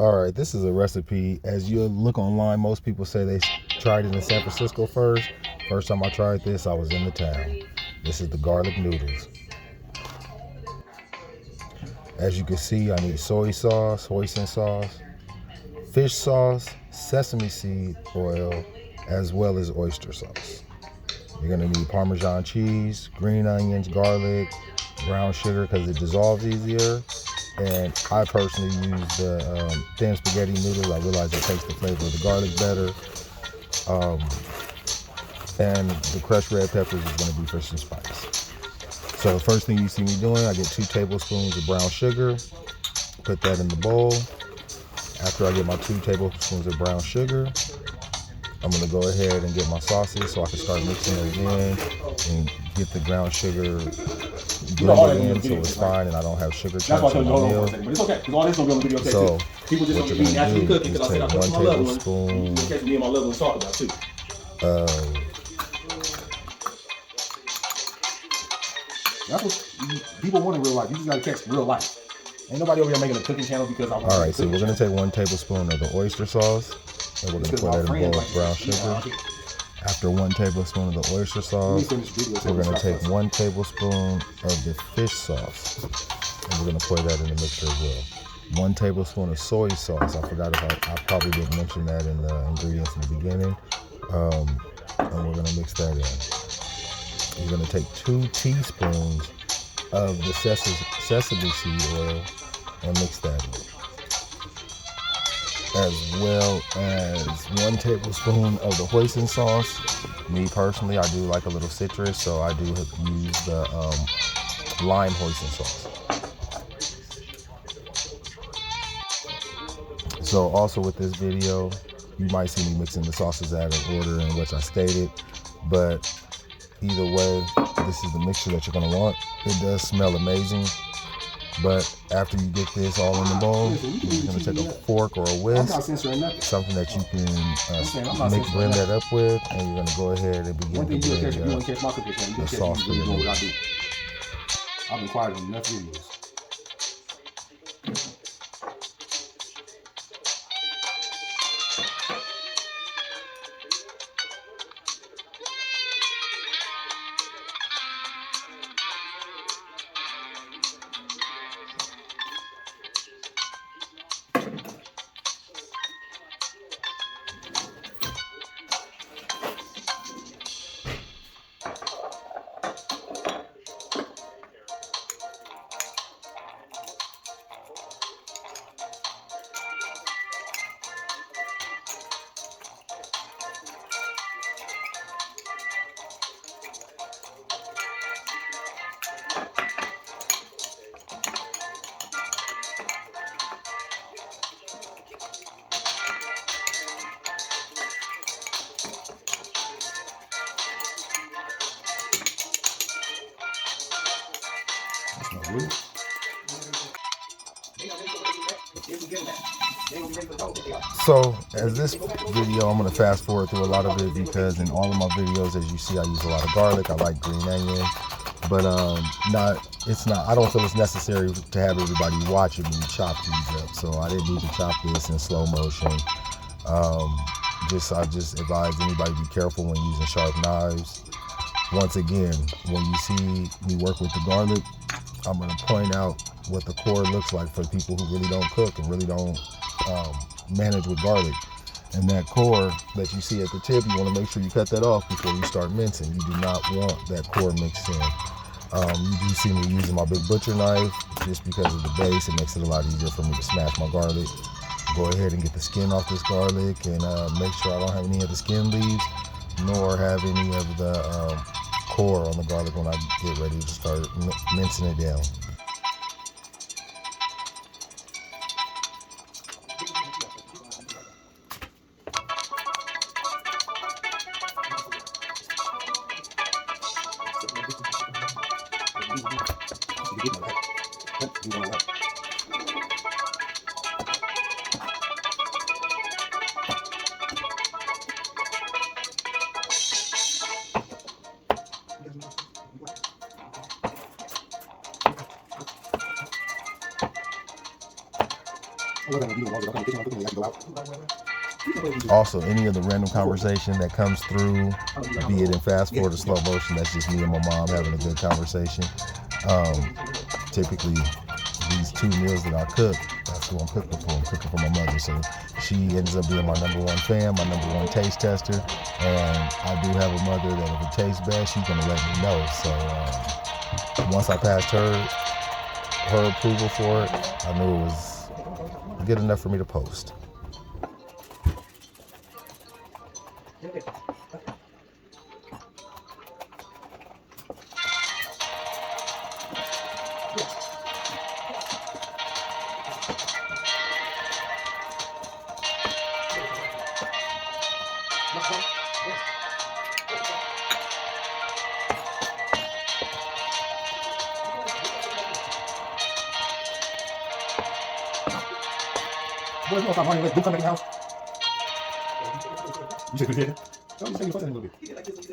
All right, this is a recipe. As you look online, most people say they tried it in San Francisco first. First time I tried this, I was in the town. This is the garlic noodles. As you can see, I need soy sauce, hoisin sauce, fish sauce, sesame seed oil, as well as oyster sauce. You're gonna need Parmesan cheese, green onions, garlic, brown sugar because it dissolves easier. And I personally use the thin spaghetti noodles. I realize it takes the flavor of the garlic better. And the crushed red peppers is gonna be for some spice. So the first thing you see me doing, I get 2 tablespoons of brown sugar, put that in the bowl. After I get my 2 tablespoons of brown sugar, I'm gonna go ahead and get my sauces so I can start mixing those in and get the brown sugar blended in so it's fine and I don't have sugar chunks in my meal. So what you're gonna do is take 1 tablespoon of that's what people want in real life. You just gotta catch real life. Ain't nobody over here making a cooking channel because I want. All right, so we're gonna take 1 tablespoon of the oyster sauce and we're gonna put that in a bowl of brown sugar. After 1 tablespoon of the oyster sauce, we're gonna take 1 tablespoon of the fish sauce and we're gonna pour that in the mixture as well. 1 tablespoon of soy sauce. I forgot about. I probably didn't mention that in the ingredients in the beginning. And we're gonna mix that in. You're gonna take 2 teaspoons of the sesame seed oil and mix that in, as well as 1 tablespoon of the hoisin sauce. Me personally, I do like a little citrus, so I do use the lime hoisin sauce. So also with this video, you might see me mixing the sauces out of order in which I stated, but either way, this is the mixture that you're gonna want. It does smell amazing, but after you get this all in the bowl, you're gonna take a fork or a whisk, something that you can blend that up with, and you're gonna go ahead and begin to blend the sauce for your noodles. I've been quiet on enough videos. So as this video, I'm gonna fast forward through a lot of it because in all of my videos, as you see, I use a lot of garlic. I like green onion, but I don't feel it's necessary to have everybody watching me chop these up. So I didn't need to chop this in slow motion. I just advise anybody be careful when using sharp knives. Once again, when you see me work with the garlic, I'm gonna point out what the core looks like for people who really don't cook and really don't manage with garlic. And that core that you see at the tip, you want to make sure you cut that off before you start mincing. You do not want that core mixed in. You do see me using my big butcher knife just because of the base. It makes it a lot easier for me to smash my garlic. Go ahead and get the skin off this garlic and make sure I don't have any of the skin leaves nor have any of the core on the garlic when I get ready to start mincing it down. Also, any of the random conversation that comes through, be it in fast forward or slow motion, that's just me and my mom having a good conversation. Typically, these 2 meals that I cook, that's who I'm cooking for. I'm cooking for my mother. So she ends up being my #1 fan, my #1 taste tester. And I do have a mother that if it tastes bad, she's going to let me know. So once I passed her approval for it, I knew it was good enough for me to post. Boys, you gonna stop running? Let do come back in the house. You said good kid. No, you say you fussing a little bit. You just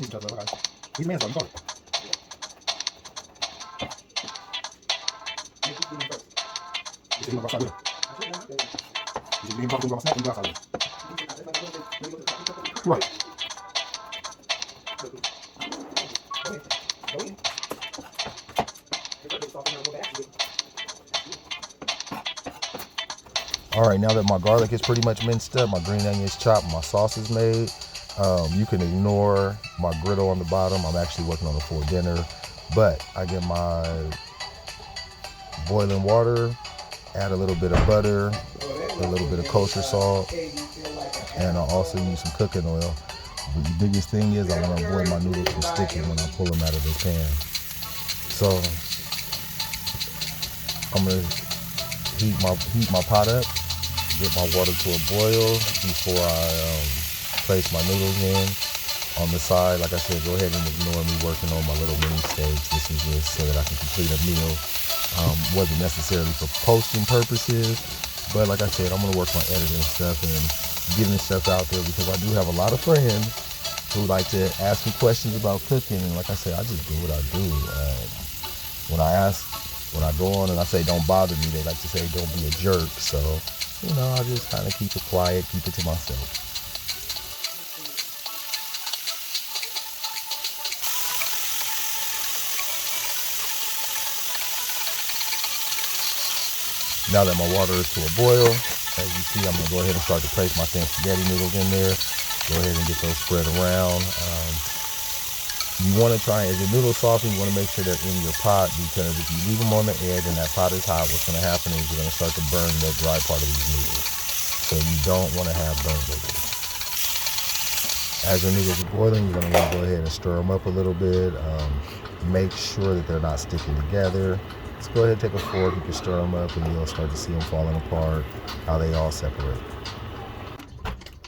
each other. Okay. He's man, so I'm sorry. You said you want to go outside with him. You said you talk to him about snack and go outside with him. Right. All right, now that my garlic is pretty much minced up, my green onions chopped, my sauce is made, you can ignore my griddle on the bottom. I'm actually working on a full dinner, but I get my boiling water, add a little bit of butter, a little bit of kosher salt, and I'll also use some cooking oil. But the biggest thing is I want to avoid my noodles from sticking when I pull them out of the pan. So I'm gonna heat my pot up, get my water to a boil before I place my noodles in. On the side, like I said, go ahead and ignore me working on my little mini stage. This is just so that I can complete a meal. Wasn't necessarily for posting purposes, but like I said, I'm gonna work on editing stuff and getting stuff out there because I do have a lot of friends who like to ask me questions about cooking, and like I said, I just do what I do. When I go on and I say don't bother me, they like to say don't be a jerk. So, I just kind of keep it quiet, keep it to myself. Now that my water is to a boil, as you see, I'm going to go ahead and start to place my thin spaghetti noodles in there. Go ahead and get those spread around. You want to try, as your noodles soften, you want to make sure they're in your pot, because if you leave them on the edge and that pot is hot, what's going to happen is you're going to start to burn the dry part of these noodles. So you don't want to have burnt noodles. As your noodles are boiling, you're going to want to go ahead and stir them up a little bit. Make sure that they're not sticking together. Just go ahead and take a fork, you can stir them up, and you'll start to see them falling apart, how they all separate.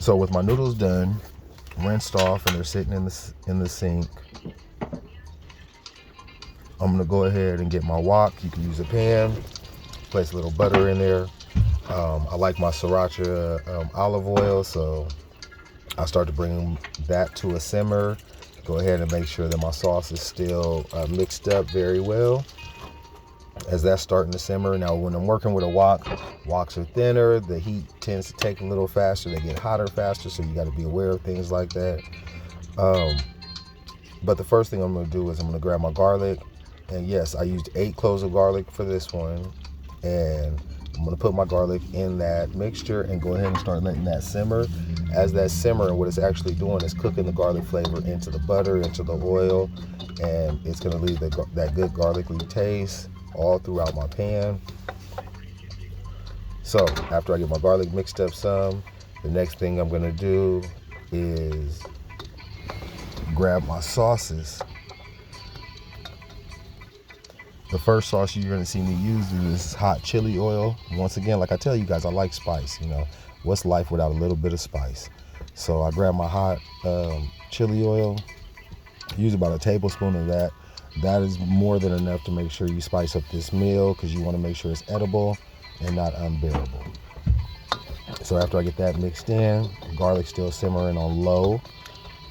So with my noodles done, rinsed off, and they're sitting in the sink, I'm gonna go ahead and get my wok. You can use a pan, place a little butter in there. I like my sriracha olive oil, so I start to bring that to a simmer. Go ahead and make sure that my sauce is still mixed up very well. As that's starting to simmer, now when I'm working with a wok, woks are thinner, the heat tends to take a little faster, they get hotter faster, so you got to be aware of things like that. But the first thing I'm going to do is I'm going to grab my garlic, and yes, I used 8 cloves of garlic for this one, and I'm going to put my garlic in that mixture and go ahead and start letting that simmer. As that simmer, what it's actually doing is cooking the garlic flavor into the butter, into the oil, and it's going to leave that good garlicky taste all throughout my pan. So after I get my garlic mixed up some, the next thing I'm gonna do is grab my sauces. The first sauce you're gonna see me use is hot chili oil. Once again, like I tell you guys, I like spice. What's life without a little bit of spice? So I grab my hot chili oil, use about a tablespoon of that. That is more than enough to make sure you spice up this meal, because you want to make sure it's edible and not unbearable. So after I get that mixed in, garlic still simmering on low,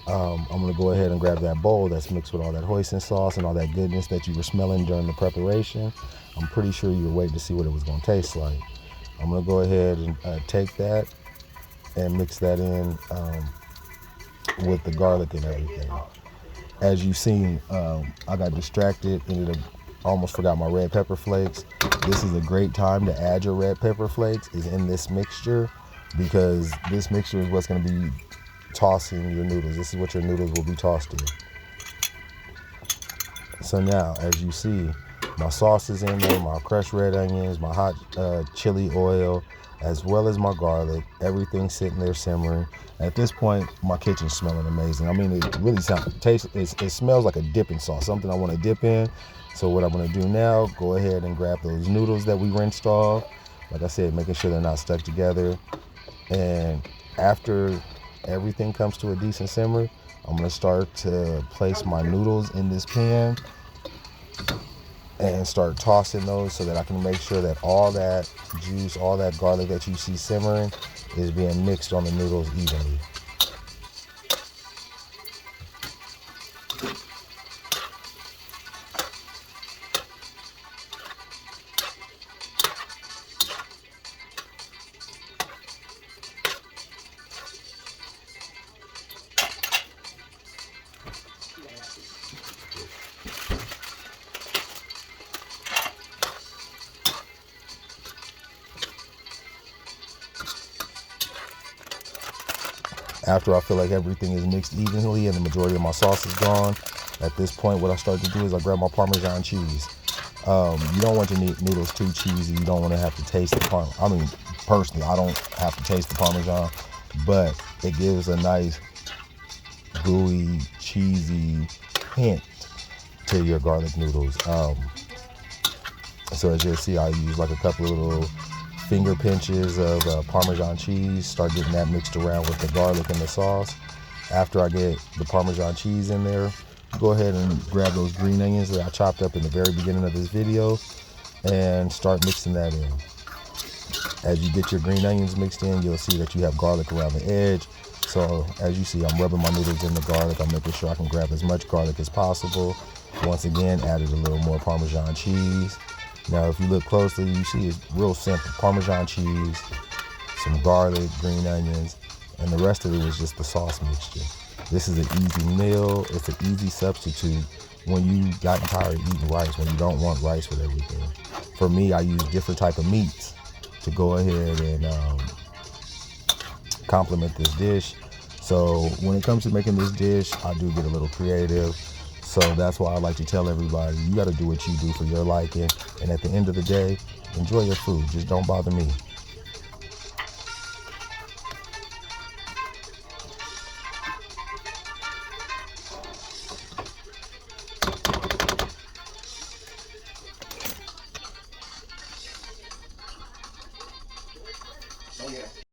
I'm going to go ahead and grab that bowl that's mixed with all that hoisin sauce and all that goodness that you were smelling during the preparation. I'm pretty sure you were waiting to see what it was going to taste like. I'm going to go ahead and take that and mix that in with the garlic and everything. As you've seen, I got distracted, ended up almost forgot my red pepper flakes. This is a great time to add your red pepper flakes, is in this mixture, because this mixture is what's going to be tossing your noodles. This is what your noodles will be tossed in. So now, as you see, my sauce is in there, my crushed red onions, my hot chili oil, as well as my garlic. Everything's sitting there simmering. At this point, my kitchen's smelling amazing. I mean, it really it smells like a dipping sauce, something I want to dip in. So what I'm going to do now, go ahead and grab those noodles that we rinsed off. Like I said, making sure they're not stuck together. And after everything comes to a decent simmer, I'm going to start to place my noodles in this pan and start tossing those so that I can make sure that all that juice, all that garlic that you see simmering is being mixed on the noodles evenly. After I feel like everything is mixed evenly and the majority of my sauce is gone, at this point what I start to do is I grab my Parmesan cheese. You don't want your noodles too cheesy. You don't want to have to taste the Parmesan. I mean, personally, I don't have to taste the Parmesan, but it gives a nice gooey, cheesy hint to your garlic noodles. So as you'll see, I use like a couple of little finger pinches of Parmesan cheese, start getting that mixed around with the garlic and the sauce. After I get the Parmesan cheese in there, go ahead and grab those green onions that I chopped up in the very beginning of this video and start mixing that in. As you get your green onions mixed in, you'll see that you have garlic around the edge. So as you see, I'm rubbing my noodles in the garlic. I'm making sure I can grab as much garlic as possible. Once again, added a little more Parmesan cheese. Now, if you look closely, you see it's real simple. Parmesan cheese, some garlic, green onions, and the rest of it was just the sauce mixture. This is an easy meal. It's an easy substitute when you gotten tired of eating rice, when you don't want rice with everything. For me, I use different type of meats to go ahead and complement this dish. So when it comes to making this dish, I do get a little creative. So that's why I like to tell everybody, you got to do what you do for your liking. And at the end of the day, enjoy your food. Just don't bother me. Oh yeah.